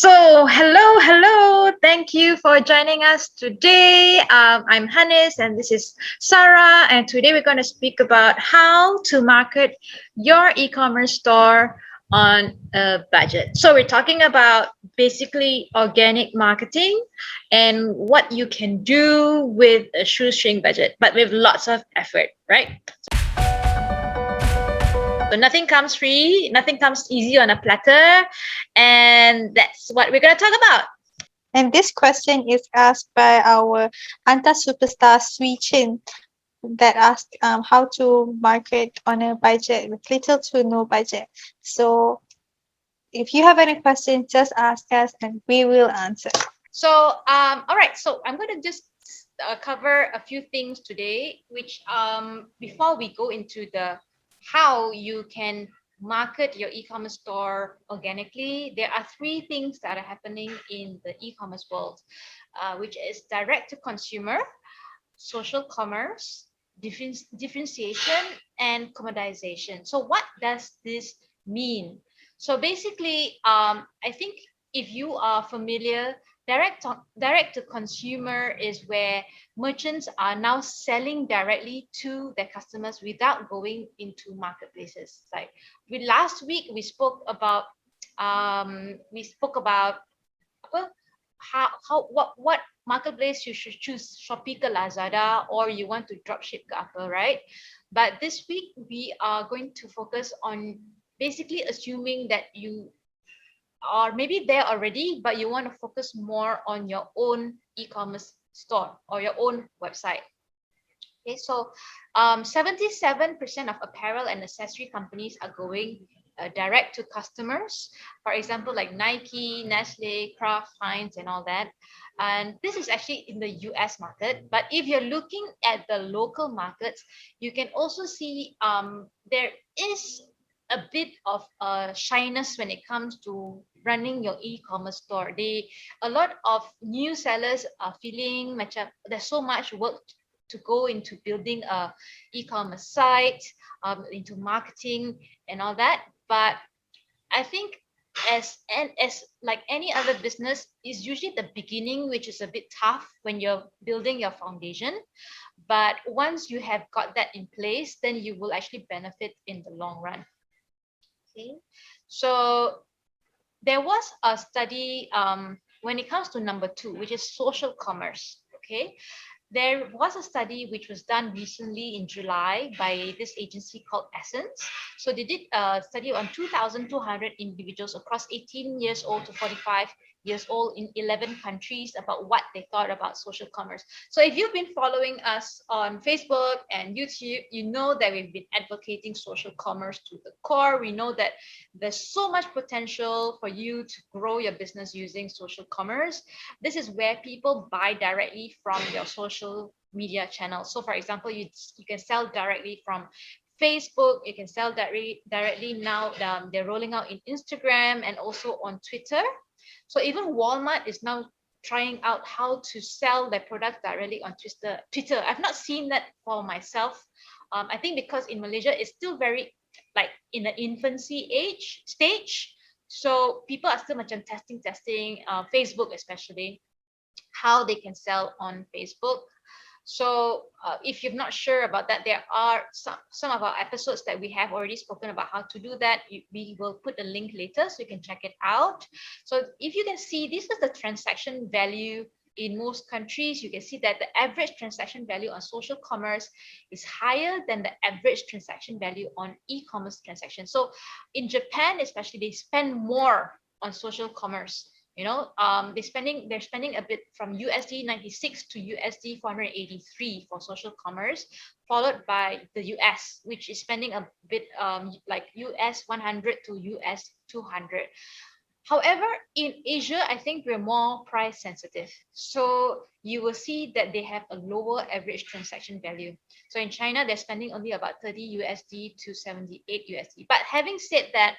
Hello. Thank you for joining us today. I'm Hannes and this is Sarah. And today we're going to speak about how to market your e commerce store on a budget. So, we're talking about basically organic marketing and what you can do with a shoestring budget, but with lots of effort, right? So nothing comes free, nothing comes easy on a platter. And that's what we're going to talk about. And this question is asked by our Antas superstar Sui Chin that asked how to market on a budget with little to no budget. So if you have any questions, just ask us and we will answer. All right. So I'm going to just cover a few things today, which before we go into the how you can market your e-commerce store organically, there are three things that are happening in the e-commerce world, which is direct to consumer, social commerce, differentiation, and commoditization. So what does this mean? So basically, I think if you are familiar, direct to consumer is where merchants are now selling directly to their customers without going into marketplaces. Like last week we spoke about apa, what marketplace you should choose, Shopee ke Lazada, or you want to dropship ke apa, right? But this week we are going to focus on basically assuming that you are maybe there already, but you want to focus more on your own e-commerce store or your own website. Okay, so 77% of apparel and accessory companies are going direct to customers. For example, like Nike, Nestle, Kraft, Heinz, and all that. And this is actually in the US market. But if you're looking at the local markets, you can also see there is a bit of shyness when it comes to running your e-commerce store. A lot of new sellers are feeling macam there's so much work to go into building a e-commerce site, into marketing and all that. But I think as like any other business, is usually the beginning, which is a bit tough when you're building your foundation. But once you have got that in place, then you will actually benefit in the long run. Okay, so there was a study when it comes to number two, which is social commerce. Okay, there was a study which was done recently in July by this agency called Essence. So they did a study on 2,200 individuals across 18 years old to 45 years old in 11 countries about what they thought about social commerce. So if you've been following us on Facebook and YouTube, you know that we've been advocating social commerce to the core. We know that there's so much potential for you to grow your business using social commerce. This is where people buy directly from your social media channels. So for example, you can sell directly from Facebook, you can sell directly now. They're rolling out in Instagram and also on Twitter. So even Walmart is now trying out how to sell their product directly on Twitter. I've not seen that for myself. I think because in Malaysia it's still very like in the infancy stage. So people are still macam testing, Facebook especially, how they can sell on Facebook. So if you're not sure about that, there are some of our episodes that we have already spoken about how to do that. We will put a link later so you can check it out. So if you can see, this is the transaction value in most countries. You can see that the average transaction value on social commerce is higher than the average transaction value on e-commerce transactions. So in Japan, especially, they spend more on social commerce. They're spending a bit from USD 96 to USD 483 for social commerce, followed by the US, which is spending a bit like US 100 to US 200. However, in Asia, I think we're more price sensitive. So you will see that they have a lower average transaction value. So in China, they're spending only about 30 USD to 78 USD. But having said that,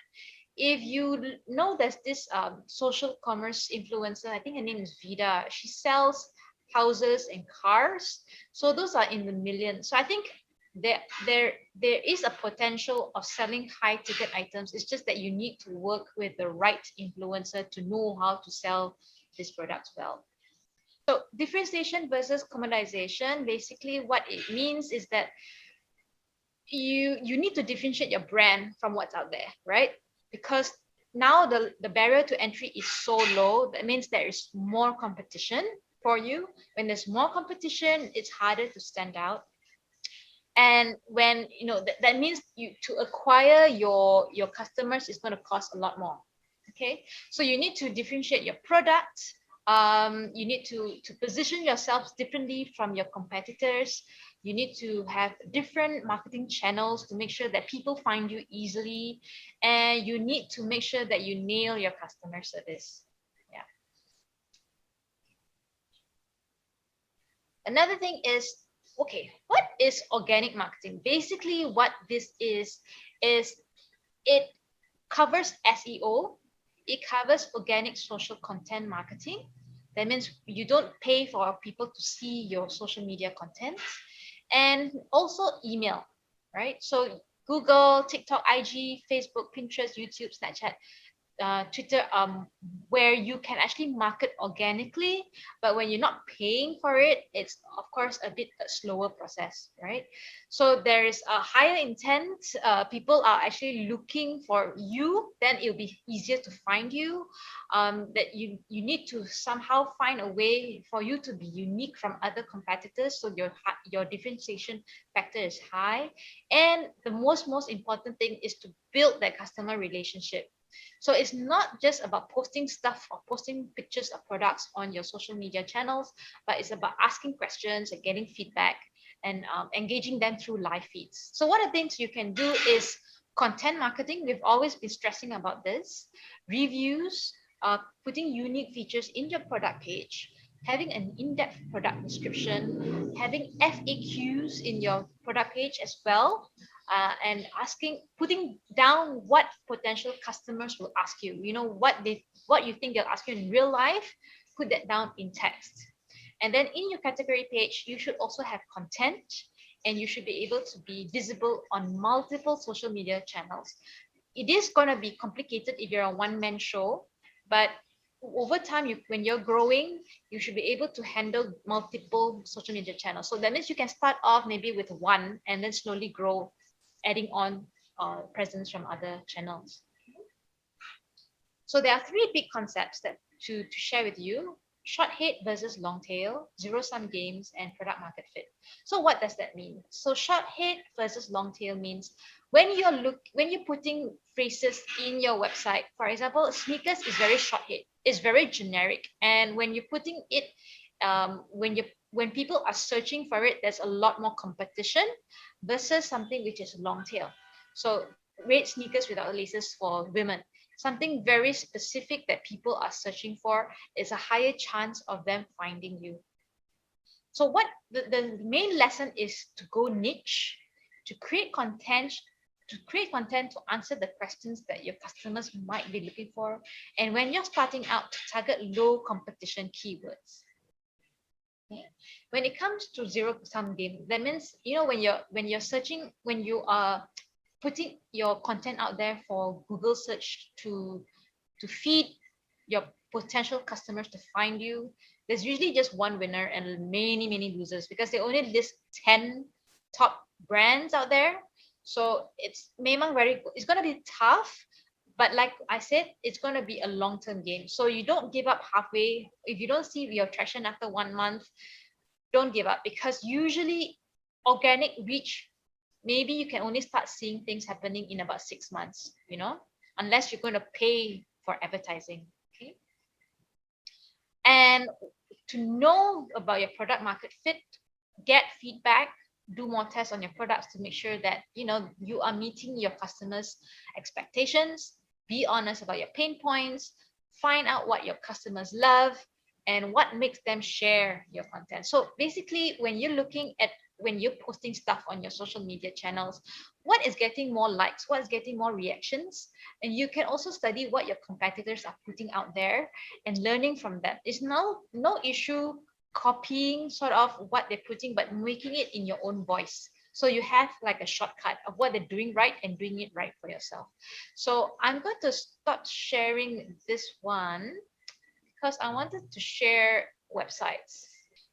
if you know there's this social commerce influencer, I think her name is Vida. She sells houses and cars. So those are in the millions. So I think there is a potential of selling high ticket items. It's just that you need to work with the right influencer to know how to sell these products well. So differentiation versus commoditization, basically what it means is that you need to differentiate your brand from what's out there, right? Because now the barrier to entry is so low. That means there is more competition for you. When there's more competition, it's harder to stand out. And when that means you to acquire your customers is going to cost a lot more. Okay, so you need to differentiate your product. You need to position yourselves differently from your competitors. You need to have different marketing channels to make sure that people find you easily, and you need to make sure that you nail your customer service. Yeah. Another thing is, okay, what is organic marketing? Basically, what this is it covers SEO, it covers organic social content marketing. That means you don't pay for people to see your social media content, and also email, right? So Google, TikTok, IG, Facebook, Pinterest, YouTube, Snapchat, Twitter, where you can actually market organically, but when you're not paying for it, it's of course a bit a slower process, right? So there is a higher intent. People are actually looking for you, then it'll be easier to find you. That you need to somehow find a way for you to be unique from other competitors, so your differentiation factor is high. And the most important thing is to build that customer relationship. So it's not just about posting stuff or posting pictures of products on your social media channels, but it's about asking questions and getting feedback, and engaging them through live feeds. So one of the things you can do is content marketing. We've always been stressing about this. Reviews, putting unique features in your product page, having an in-depth product description, having FAQs in your product page as well, and putting down what potential customers will ask you. You know what you think they'll ask you in real life. Put that down in text, and then in your category page, you should also have content, and you should be able to be visible on multiple social media channels. It is going to be complicated if you're a one-man show, but over time, when you're growing, you should be able to handle multiple social media channels. So that means you can start off maybe with one and then slowly grow, adding on presence from other channels. So there are three big concepts that to share with you: short head versus long tail, zero sum games, and product market fit. So what does that mean? So short head versus long tail means when you're putting phrases in your website, for example, sneakers is very short head, it's very generic, and when you're putting it, when people are searching for it, there's a lot more competition versus something which is long tail. So red sneakers without laces for women, something very specific that people are searching for, is a higher chance of them finding you. So what the main lesson is to go niche, to create content, to answer the questions that your customers might be looking for, and when you're starting out, to target low competition keywords. Okay. When it comes to zero sum game, that means when you're searching, when you are putting your content out there for Google search to feed your potential customers to find you, there's usually just one winner and many losers, because they only list 10 top brands out there. So it's it's going to be tough, but like I said, it's going to be a long-term game. So you don't give up halfway. If you don't see your traction after 1 month, don't give up, because usually organic reach, maybe you can only start seeing things happening in about 6 months, unless you're going to pay for advertising. Okay. And to know about your product market fit, get feedback, do more tests on your products to make sure that you are meeting your customers' expectations. Be honest about your pain points, find out what your customers love and what makes them share your content. So basically, when you're posting stuff on your social media channels, what is getting more likes, what is getting more reactions, and you can also study what your competitors are putting out there and learning from them. It's no issue copying sort of what they're putting, but making it in your own voice. So you have like a shortcut of what they're doing right and doing it right for yourself. So I'm going to start sharing this one because I wanted to share websites.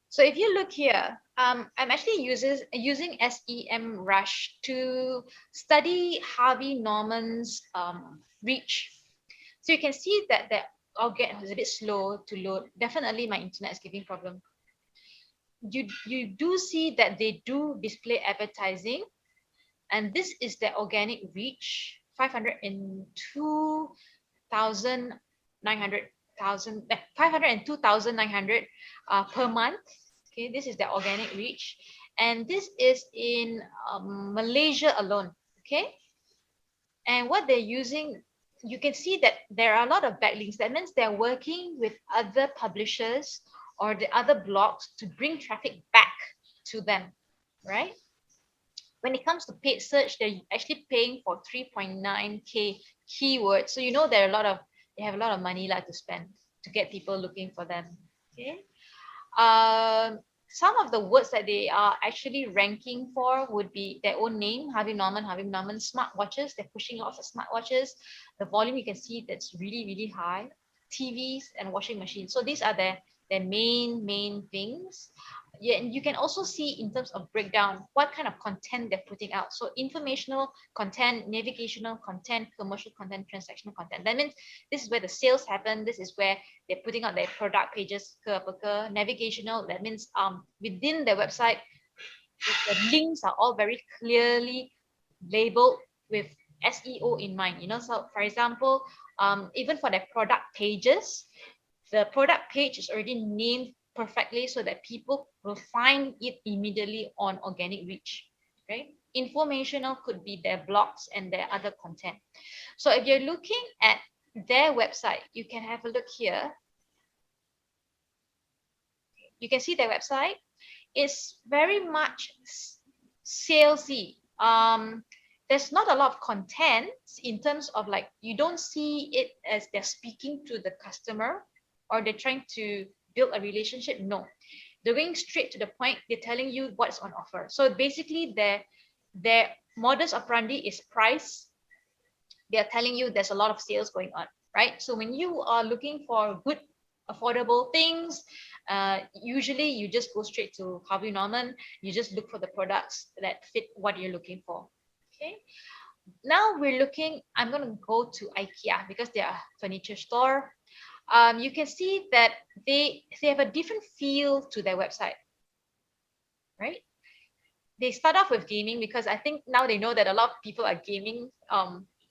So if you look here, I'm actually using SEM Rush to study Harvey Norman's reach. So you can see that the organ is a bit slow to load. Definitely my internet is giving problem. You do see that they do display advertising, and this is the organic reach 502,900 per month. Okay, this is the organic reach, and this is in Malaysia alone. Okay, and what they're using, you can see that there are a lot of backlinks. That means they're working with other publishers or the other blogs to bring traffic back to them, right? When it comes to paid search, they're actually paying for 3.9K keywords. So you know they have a lot of money like to spend to get people looking for them. Okay. Some of the words that they are actually ranking for would be their own name, Harvey Norman, smartwatches. They're pushing lots of smartwatches. The volume you can see that's really, really high. TVs and washing machines. So these are their main things. Yeah, and you can also see in terms of breakdown what kind of content they're putting out. So informational content, navigational content, commercial content, transactional content. That means this is where the sales happen. This is where they're putting out their product pages. Navigational, that means within their website, the links are all very clearly labeled with SEO in mind. So for example, even for their product pages, the product page is already named perfectly so that people will find it immediately on organic reach. Right? Informational could be their blogs and their other content. So if you're looking at their website, you can have a look here. You can see their website. It's very much salesy. There's not a lot of content in terms of like, you don't see it as they're speaking to the customer or they're trying to build a relationship. No, they're going straight to the point. They're telling you what's on offer. So basically their modus operandi is price. They're telling you there's a lot of sales going on, right? So when you are looking for good affordable things, usually you just go straight to Harvey Norman. You just look for the products that fit what you're looking for. Okay, now I'm going to go to IKEA because they are a furniture store. You can see that they have a different feel to their website, right? They start off with gaming because I think now they know that a lot of people are gaming,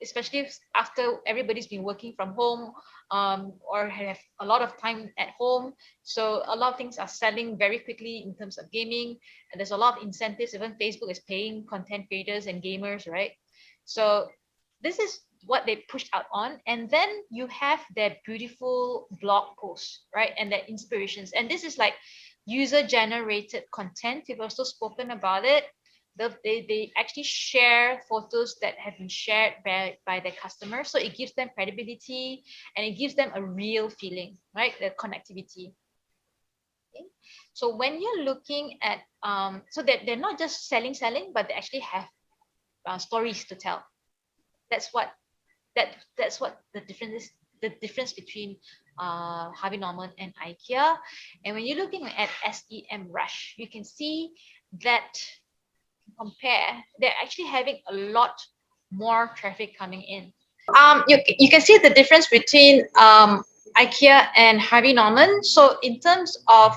especially after everybody's been working from home, or have a lot of time at home. So a lot of things are selling very quickly in terms of gaming, and there's a lot of incentives. Even Facebook is paying content creators and gamers, right? So this is what they pushed out on, and then you have their beautiful blog posts, right, and their inspirations. And this is like user generated content. We've also spoken about it. They actually share photos that have been shared by their customers, so it gives them credibility and it gives them a real feeling, right? The connectivity. Okay. So when you're looking at so that they're not just selling, but they actually have stories to tell. That's what the difference is. The difference between Harvey Norman and IKEA. And when you're looking at SEM Rush, you can see that compare, they're actually having a lot more traffic coming in. You can see the difference between IKEA and Harvey Norman. So in terms of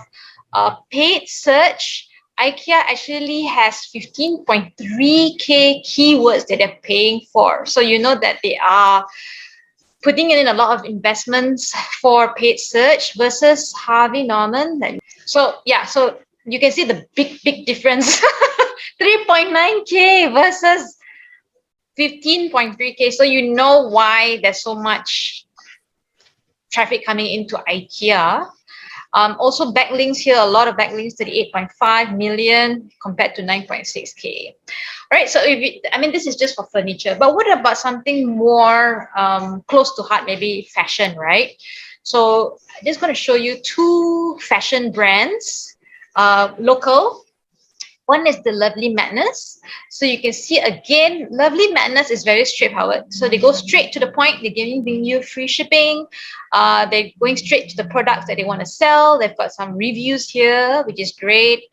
paid search, IKEA actually has 15.3K keywords that they're paying for. So you know that they are putting in a lot of investments for paid search versus Harvey Norman. So yeah, so you can see the big difference. 3.9K versus 15.3K. So you know why there's so much traffic coming into IKEA. Also backlinks here, a lot of backlinks, 38.5 million compared to 9.6K. Right, so this is just for furniture, but what about something more close to heart, maybe fashion, right? So I'm just going to show you two fashion brands, local. One is the Lovely Madness. So you can see again, Lovely Madness is very straightforward. So they go straight to the point. They're giving you free shipping. They're going straight to the products that they want to sell. They've got some reviews here, which is great.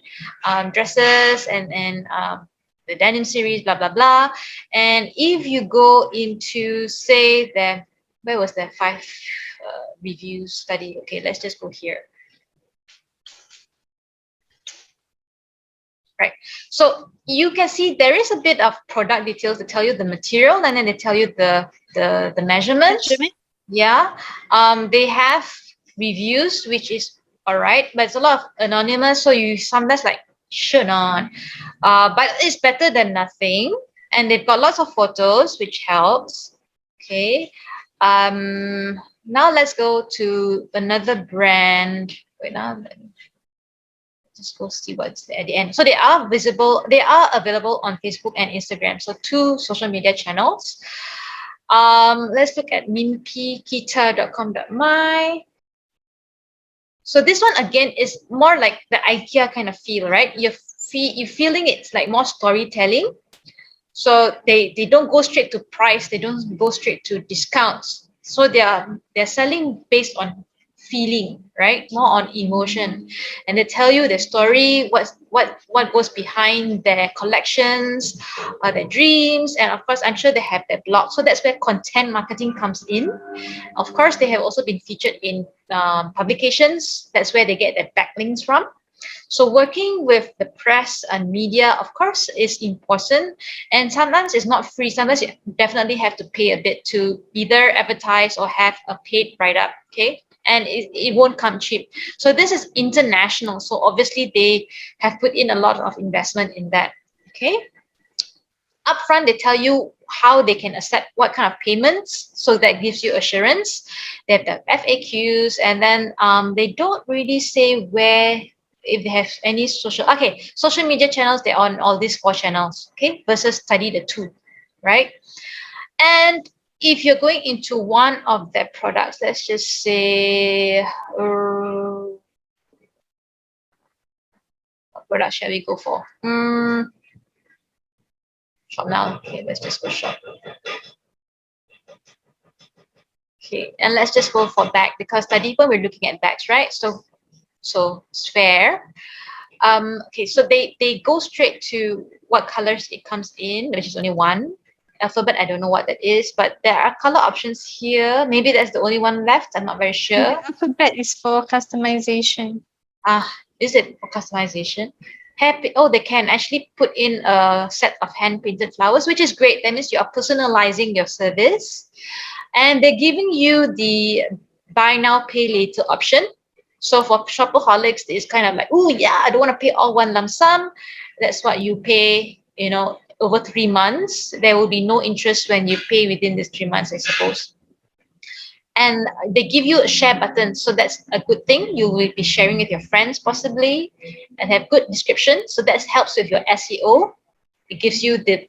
Dresses and the denim series, blah, blah, blah. And if you go into, say, where was the 5 reviews study? Okay, let's just go here. Right. So you can see there is a bit of product details to tell you the material, and then they tell you the measurements. Yeah. They have reviews, which is all right, but it's a lot of anonymous, so you sometimes like, sure not. But it's better than nothing. And they've got lots of photos, which helps. Okay. Now let's go to another brand. Wait now. Just go see what's there at the end. So they are available on Facebook and Instagram. So 2 social media channels. Let's look at minpikita.com.my. So this one again is more like the IKEA kind of feel, right? You're feeling it's like more storytelling. So they don't go straight to price. They don't go straight to discounts. So they're selling based on feeling, right? More on emotion, and they tell you the story, what goes behind their collections, their dreams, and of course, I'm sure they have their blog. So that's where content marketing comes in. Of course, they have also been featured in publications. That's where they get their backlinks from. So working with the press and media, of course, is important. And sometimes it's not free. Sometimes you definitely have to pay a bit to either advertise or have a paid write-up, okay? And it won't come cheap. So this is international. So obviously they have put in a lot of investment in that, okay? Upfront, they tell you how they can accept what kind of payments. So that gives you assurance. They have the FAQs, and then they don't really say where, if they have any social media channels. They're on all these 4 channels, okay, versus study the 2, right? And if you're going into one of their products, let's just say what product shall we go for? Shop now. Okay, let's just go shop. Okay, and let's just go for bag, because study when we're looking at bags, right? So sphere. Okay, so they go straight to what colors it comes in, which is only 1. Alphabet, I don't know what that is, but there are color options here. Maybe that's the only one left. I'm not very sure. The alphabet is for customization. Is it for customization? They can actually put in a set of hand painted flowers, which is great. That means you are personalizing your service, and they're giving you the buy now, pay later option. So for shopaholics, it's kind of like, oh yeah, I don't want to pay all one lump sum. That's what you pay, over 3 months. There will be no interest when you pay within these 3 months, I suppose. And they give you a share button. So that's a good thing. You will be sharing with your friends possibly, and have good description. So that helps with your SEO. It gives you the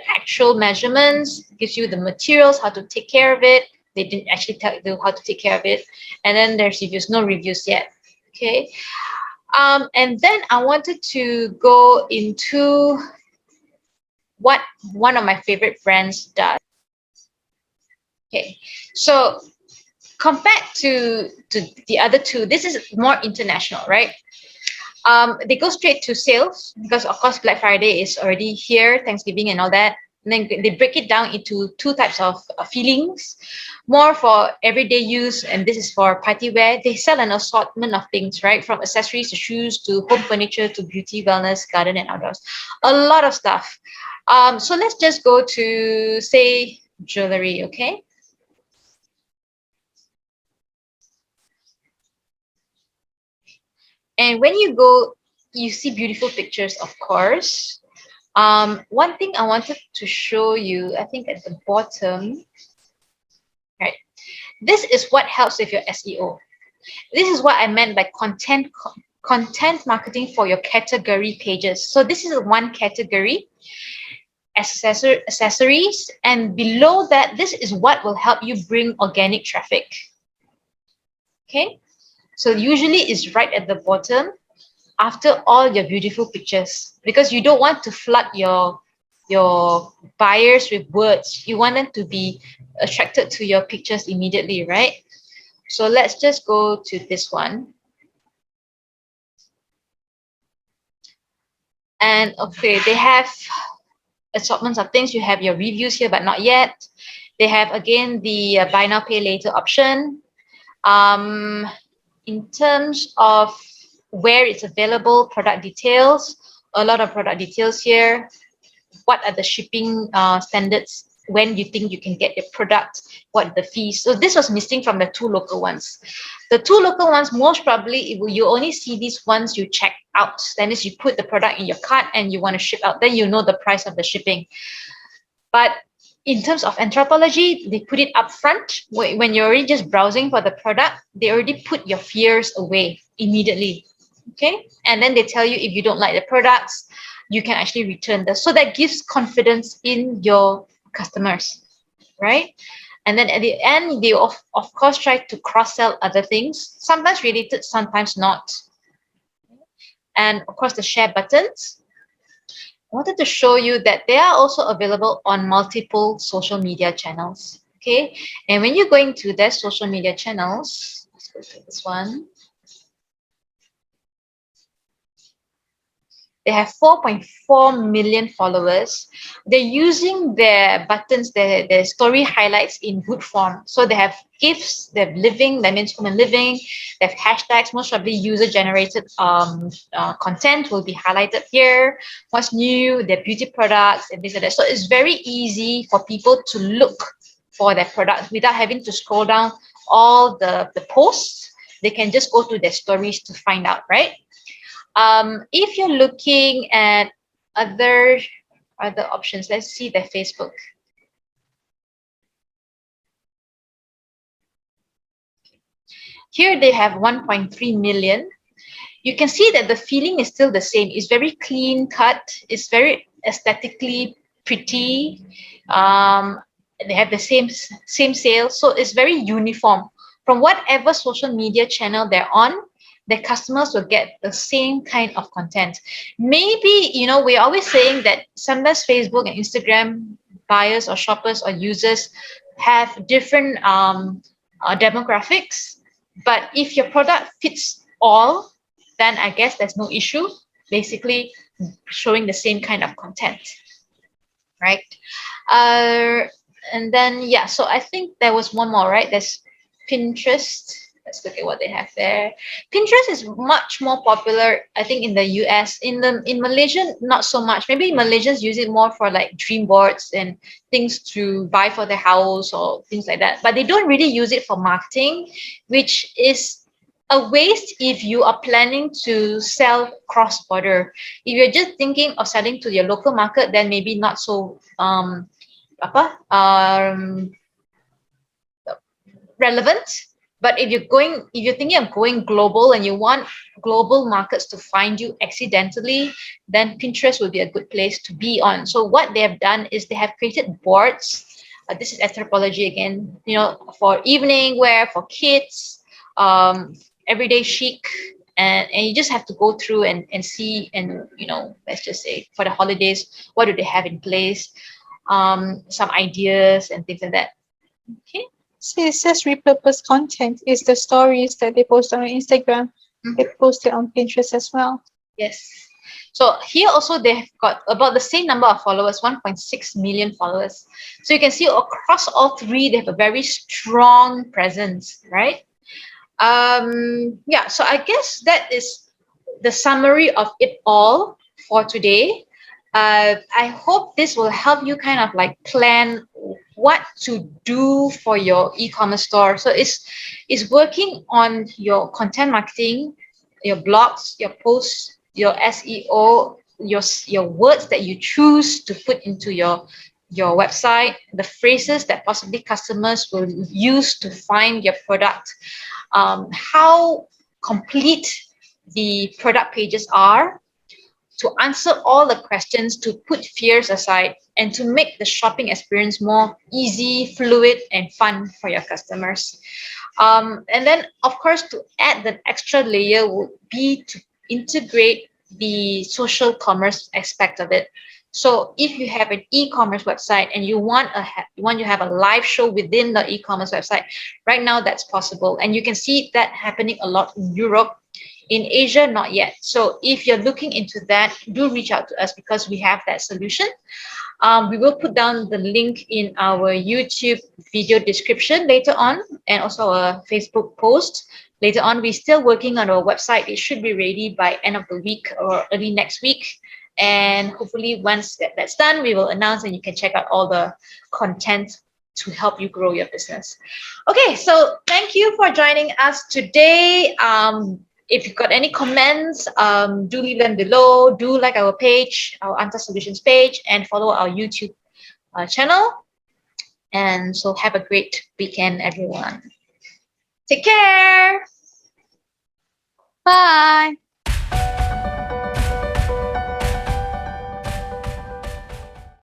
actual measurements, gives you the materials, how to take care of it. They didn't actually tell you how to take care of it. And then there's reviews, no reviews yet. Okay. And then I wanted to go into what one of my favorite brands does. Okay. So compared to the other 2, this is more international, right? They go straight to sales because, of course, Black Friday is already here, Thanksgiving and all that. And then they break it down into 2 types of feelings, more for everyday use, and this is for party wear. They sell an assortment of things, right? From accessories to shoes to home furniture to beauty, wellness, garden and outdoors. A lot of stuff. So let's just go to, say, jewelry, okay? And when you go, you see beautiful pictures, of course. One thing I wanted to show you, I think at the bottom, right? This is what helps with your SEO. This is what I meant by content marketing for your category pages. So this is one category, accessories, and below that, this is what will help you bring organic traffic. Okay, so usually it's right at the bottom. after all your beautiful pictures, because you don't want to flood your buyers with words. You want them to be attracted to your pictures immediately, right? So let's just go to this one. And okay, they have assortments of things. You have your reviews here, but not yet. They have again the buy now pay later option. Um, in terms of where it's available, product details, a lot of product details here. What are the shipping standards, when you think you can get your product, what are the fees. So this was missing from the two local ones. The two local ones, most probably you only see these once you check out. That means you put the product in your cart and you want to ship out, then you know the price of the shipping. But in terms of anthropology, they put it up front. When you're already just browsing for the product, they already put your fears away immediately. Okay. And then they tell you if you don't like the products, you can actually return this. So that gives confidence in your customers, right? And then at the end, they of course try to cross-sell other things, sometimes related, sometimes not. And of course, the share buttons. I wanted to show you that they are also available on multiple social media channels. Okay. And when you're going to their social media channels, let's go to this one. They have 4.4 million followers. They're using their buttons, their story highlights in good form. So they have GIFs, they have living, that means human living, they have hashtags, most probably user-generated content will be highlighted here. What's new, their beauty products, and things like that. So it's very easy for people to look for their product without having to scroll down all the posts. They can just go to their stories to find out, right? If you're looking at other options, let's see their Facebook. Here they have 1.3 million. You can see that the feeling is still the same. It's very clean cut. It's very aesthetically pretty. They have the same sales, so it's very uniform. From whatever social media channel they're on, the customers will get the same kind of content. Maybe, we're always saying that sometimes Facebook and Instagram buyers or shoppers or users have different demographics. But if your product fits all, then I guess there's no issue. Basically, showing the same kind of content, right? And then, yeah, so I think there was one more, right? There's Pinterest. Let's look at what they have there. Pinterest is much more popular, I think, in the US. In Malaysia, not so much. Maybe Malaysians use it more for like dream boards and things to buy for their house or things like that. But they don't really use it for marketing, which is a waste if you are planning to sell cross-border. If you're just thinking of selling to your local market, then maybe not so relevant. But if you're thinking of going global and you want global markets to find you accidentally, then Pinterest would be a good place to be on. So what they have done is they have created boards. This is anthropology again, for evening wear, for kids, everyday chic, and you just have to go through and see, and let's just say for the holidays, what do they have in place, some ideas and things like that. Okay. So it says repurposed content is the stories that they post on Instagram. They post it on Pinterest as well. Yes. So here also they've got about the same number of followers, 1.6 million followers. So you can see across all three, they have a very strong presence, right? Yeah, so I guess that is the summary of it all for today. I hope this will help you kind of like plan what to do for your e-commerce store. So it's working on your content marketing, your blogs, your posts, your SEO, your words that you choose to put into your website, the phrases that possibly customers will use to find your product, how complete the product pages are, to answer all the questions, to put fears aside, and to make the shopping experience more easy, fluid, and fun for your customers. And then, of course, to add the extra layer would be to integrate the social commerce aspect of it. So if you have an e-commerce website and you want to have a live show within the e-commerce website, right now that's possible, and you can see that happening a lot in Europe. In Asia, not yet. So if you're looking into that, do reach out to us because we have that solution. We will put down the link in our YouTube video description later on, and also a Facebook post later on. We're still working on our website. It should be ready by end of the week or early next week. And hopefully once that's done, we will announce and you can check out all the content to help you grow your business. Okay, so thank you for joining us today. If you've got any comments, do leave them below. Do like our page, our Antas Solutions page, and follow our YouTube channel. And so have a great weekend, everyone. Take care. Bye.